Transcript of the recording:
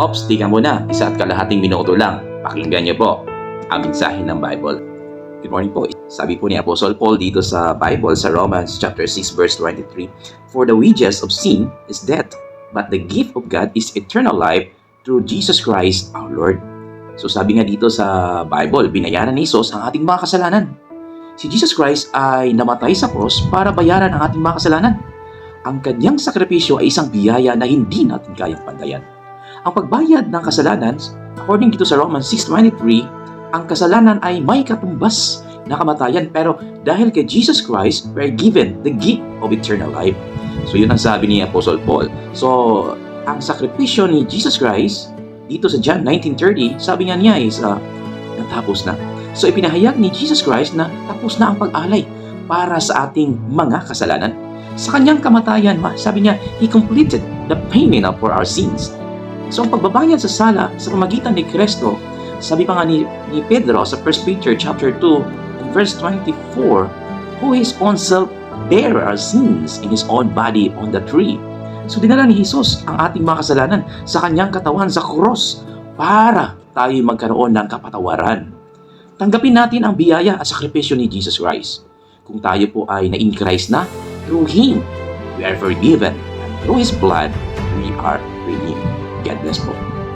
Ops, tika muna. 1.5 minuto lang. Pakinggan niyo po ang mensahe ng Bible. Good morning po. Sabi po ni Apostle Paul dito sa Bible sa Romans chapter 6 verse 23, "For the wages of sin is death, but the gift of God is eternal life through Jesus Christ our Lord." So sabi nga dito sa Bible, binayaran ni Jesus ang ating mga kasalanan. Si Jesus Christ ay namatay sa cross para bayaran ang ating mga kasalanan. Ang kanyang sakripisyo ay isang biyaya na hindi natin kayang pantayan. Ang pagbayad ng kasalanan, according dito sa Romans 6:23, ang kasalanan ay may katumbas na kamatayan, pero dahil kay Jesus Christ, we are given the gift of eternal life. So yun ang sabi ni Apostle Paul. So ang sakripisyo ni Jesus Christ dito sa John 19:30, sabi nga niya is natapos na. So ipinahayag ni Jesus Christ na tapos na ang pag-alay para sa ating mga kasalanan. Sa kanyang kamatayan, sabi niya, He completed the payment for our sins. So ang pagbabayad sa sala sa pamagitan ni Kristo, sabi pa nga ni Pedro sa 1 Peter chapter 2 and verse 24, who His own self bare our sins in His own body on the tree. So dinala ni Jesus ang ating mga kasalanan sa kanyang katawan sa cross para tayo magkaroon ng kapatawaran. Tanggapin natin ang biyaya at sakripisyo ni Jesus Christ. Kung tayo po ay na-in Christ na, through Him, we are forgiven. And through His blood, we are redeemed. God bless po.